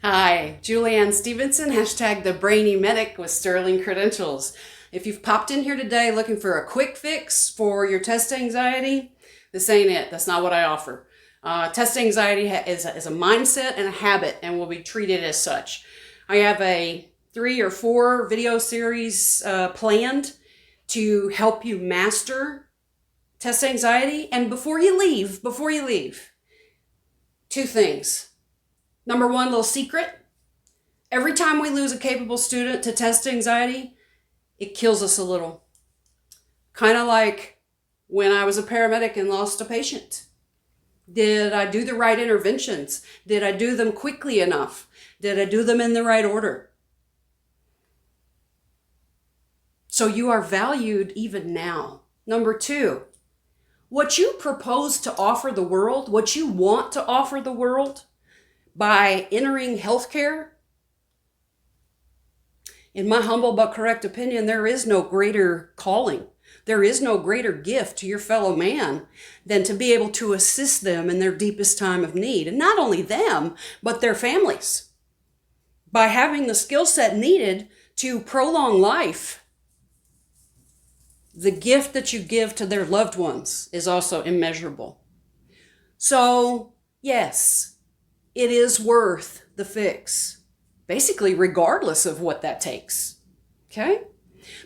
Hi, Julianne Stevenson, hashtag the Brainy Medic with Sterling Credentials. If you've popped in here today looking for a quick fix for your test anxiety, this ain't it. That's not what I offer. Test anxiety is a mindset and a habit and will be treated as such. I have a 3 or 4 video series planned to help you master test anxiety. And before you leave, 2 things. Number 1, little secret. Every time we lose a capable student to test anxiety, it kills us a little. Kind of like when I was a paramedic and lost a patient. Did I do the right interventions? Did I do them quickly enough? Did I do them in the right order? So you are valued even now. Number 2, what you propose to offer the world, what you want to offer the world, by entering healthcare, in my humble but correct opinion, there is no greater calling. There is no greater gift to your fellow man than to be able to assist them in their deepest time of need. And not only them, but their families. By having the skill set needed to prolong life, the gift that you give to their loved ones is also immeasurable. So, yes, it is worth the fix, basically regardless of what that takes, okay?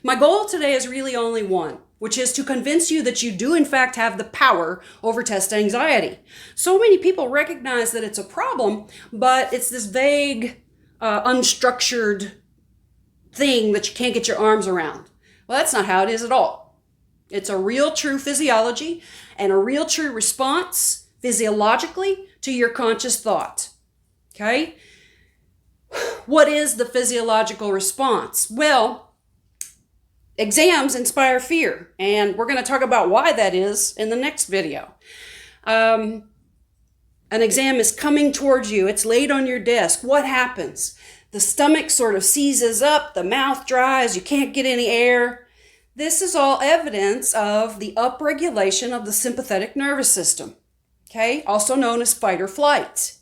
My goal today is really only one, which is to convince you that you do in fact have the power over test anxiety. So many people recognize that it's a problem, but it's this vague, unstructured thing that you can't get your arms around. Well, that's not how it is at all. It's a real true physiology and a real true response physiologically to your conscious thought. Okay? What is the physiological response? Well, exams inspire fear, and we're going to talk about why that is in the next video. An exam is coming towards you. It's laid on your desk. What happens? The stomach sort of seizes up, the mouth dries, you can't get any air. This is all evidence of the upregulation of the sympathetic nervous system. Okay, also known as fight or flight.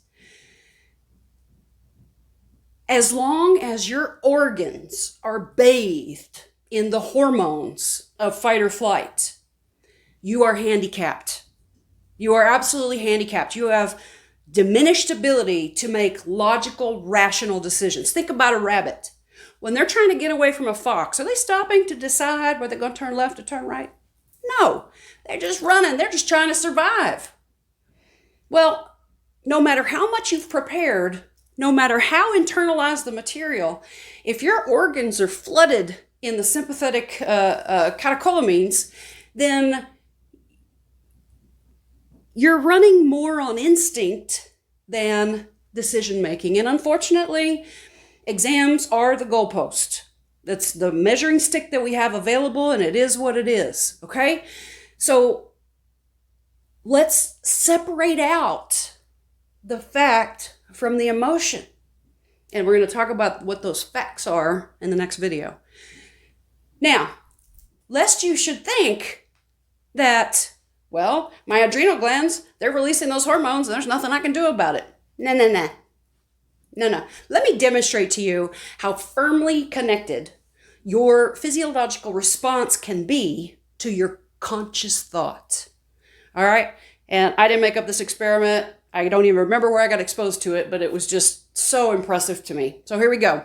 As long as your organs are bathed in the hormones of fight or flight, you are handicapped. You are absolutely handicapped. You have diminished ability to make logical, rational decisions. Think about a rabbit. When they're trying to get away from a fox, are they stopping to decide whether they're going to turn left or turn right? No, they're just running. They're just trying to survive. Well, no matter how much you've prepared, no matter how internalized the material, if your organs are flooded in the sympathetic catecholamines, then you're running more on instinct than decision making. And unfortunately, exams are the goalpost. That's the measuring stick that we have available, and it is what it is, okay? So let's separate out the fact from the emotion. And we're going to talk about what those facts are in the next video. Now, lest you should think that, well, my adrenal glands, they're releasing those hormones and there's nothing I can do about it. No. Let me demonstrate to you how firmly connected your physiological response can be to your conscious thought. All right? And I didn't make up this experiment. I don't even remember where I got exposed to it, but it was just so impressive to me. So here we go.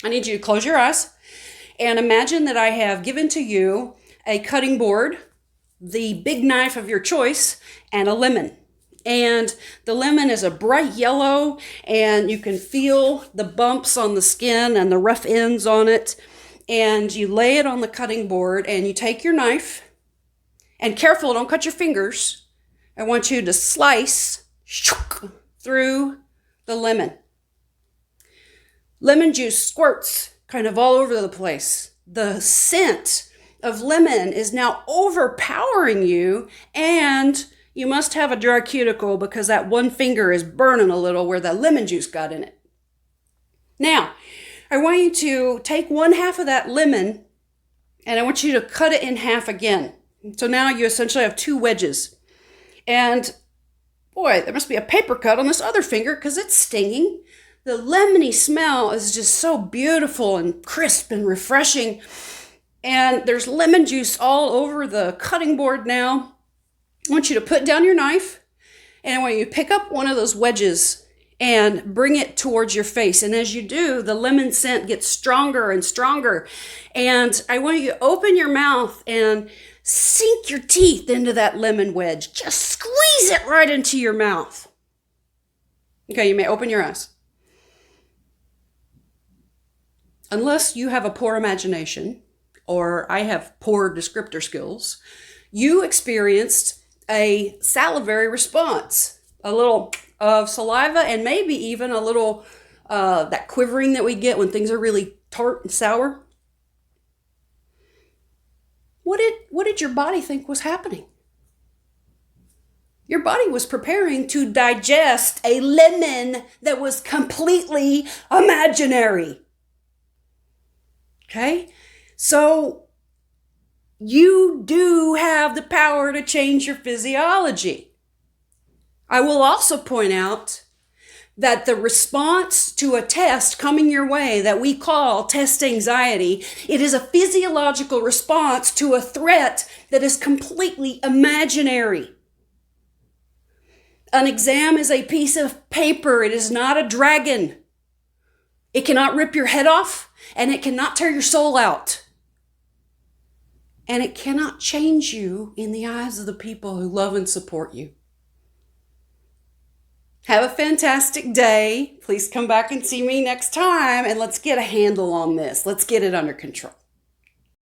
I need you to close your eyes and imagine that I have given to you a cutting board, the big knife of your choice, and a lemon. And the lemon is a bright yellow, and you can feel the bumps on the skin and the rough ends on it. And you lay it on the cutting board, and you take your knife, and careful, don't cut your fingers. I want you to slice through the lemon. Lemon juice squirts kind of all over the place. The scent of lemon is now overpowering you, and you must have a dry cuticle because that one finger is burning a little where that lemon juice got in it. Now, I want you to take 1/2 of that lemon, and I want you to cut it in half again. So now you essentially have 2 wedges. And boy, there must be a paper cut on this other finger because it's stinging. The lemony smell is just so beautiful and crisp and refreshing. And there's lemon juice all over the cutting board now. I want you to put down your knife, and I want you to pick up one of those wedges and bring it towards your face. And as you do, the lemon scent gets stronger and stronger. And I want you to open your mouth and sink your teeth into that lemon wedge. Just squeeze it right into your mouth. Okay, you may open your eyes. Unless you have a poor imagination, or I have poor descriptor skills, you experienced a salivary response, a little of saliva, and maybe even a little that quivering that we get when things are really tart and sour. What did your body think was happening? Your body was preparing to digest a lemon that was completely imaginary. Okay? So you do have the power to change your physiology. I will also point out that the response to a test coming your way that we call test anxiety, it is a physiological response to a threat that is completely imaginary. An exam is a piece of paper. It is not a dragon. It cannot rip your head off, and it cannot tear your soul out. And it cannot change you in the eyes of the people who love and support you. Have a fantastic day. Please come back and see me next time, and let's get a handle on this. Let's get it under control.